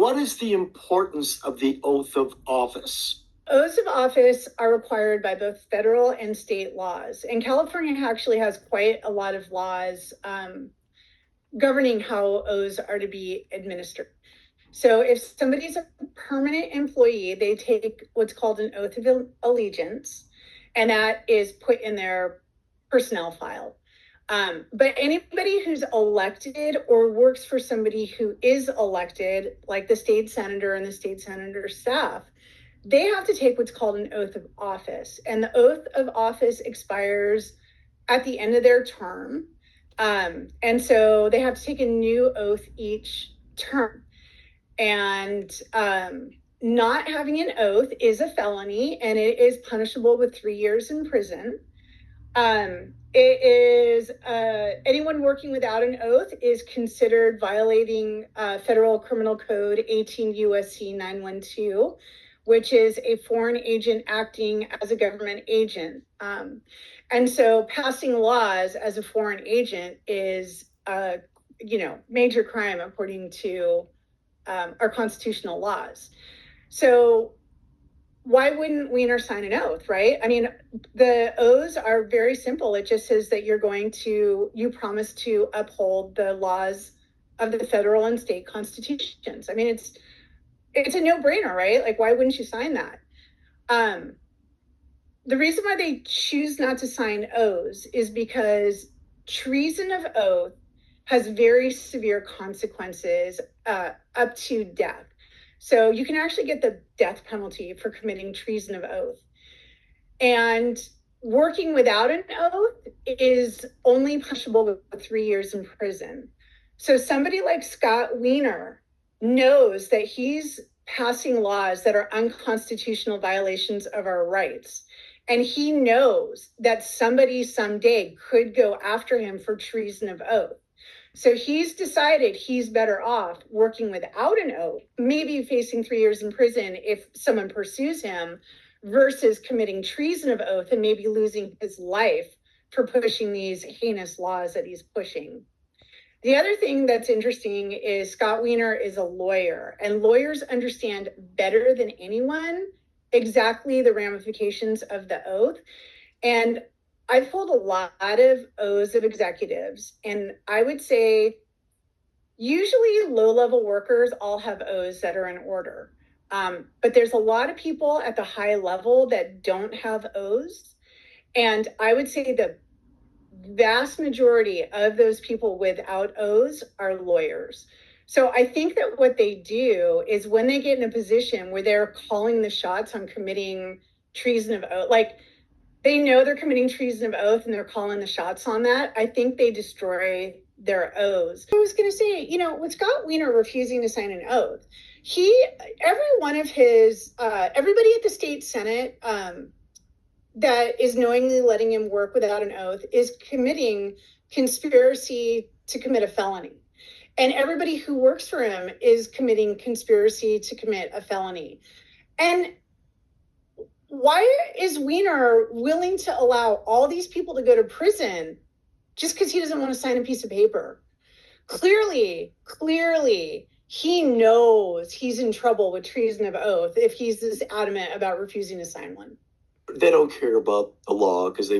What is the importance of the oath of office? Oaths of office are required by both federal and state laws. And California actually has quite a lot of laws governing how oaths are to be administered. So if somebody's a permanent employee, they take what's called an oath of allegiance, and that is put in their personnel file. But anybody who's elected or works for somebody who is elected, like the state senator and the state senator staff, they have to take what's called an oath of office. And the oath of office expires at the end of their term. And so they have to take a new oath each term. And not having an oath is a felony, and it is punishable with 3 years in prison. It is anyone working without an oath is considered violating Federal Criminal Code 18 USC 912, which is a foreign agent acting as a government agent. And so passing laws as a foreign agent is a major crime according to our constitutional laws. So why wouldn't Wiener sign an oath, right? I mean, the oaths are very simple. It just says that you promise to uphold the laws of the federal and state constitutions. I mean, it's a no-brainer, right? Like, why wouldn't you sign that? The reason why they choose not to sign oaths is because treason of oath has very severe consequences, up to death. So you can actually get the death penalty for committing treason of oath. And working without an oath is only punishable with 3 years in prison. So somebody like Scott Wiener knows that he's passing laws that are unconstitutional violations of our rights. And he knows that somebody someday could go after him for treason of oath. So he's decided he's better off working without an oath, maybe facing 3 years in prison if someone pursues him, versus committing treason of oath and maybe losing his life for pushing these heinous laws that he's pushing. The other thing that's interesting is Scott Wiener is a lawyer, and lawyers understand better than anyone exactly the ramifications of the oath. And I've pulled a lot of oaths of executives, and I would say usually low-level workers all have oaths that are in order. But there's a lot of people at the high level that don't have oaths. And I would say the vast majority of those people without oaths are lawyers. So I think that what they do is when they get in a position where they're calling the shots on committing treason of oath, like they know they're committing treason of oath and they're calling the shots on that, I think they destroy their oaths. I was going to say, with Scott Wiener refusing to sign an oath, everybody at the state Senate that is knowingly letting him work without an oath is committing conspiracy to commit a felony. And everybody who works for him is committing conspiracy to commit a felony. And why is Wiener willing to allow all these people to go to prison just because he doesn't want to sign a piece of paper? Clearly, he knows he's in trouble with treason of oath if he's this adamant about refusing to sign one. They don't care about the law because they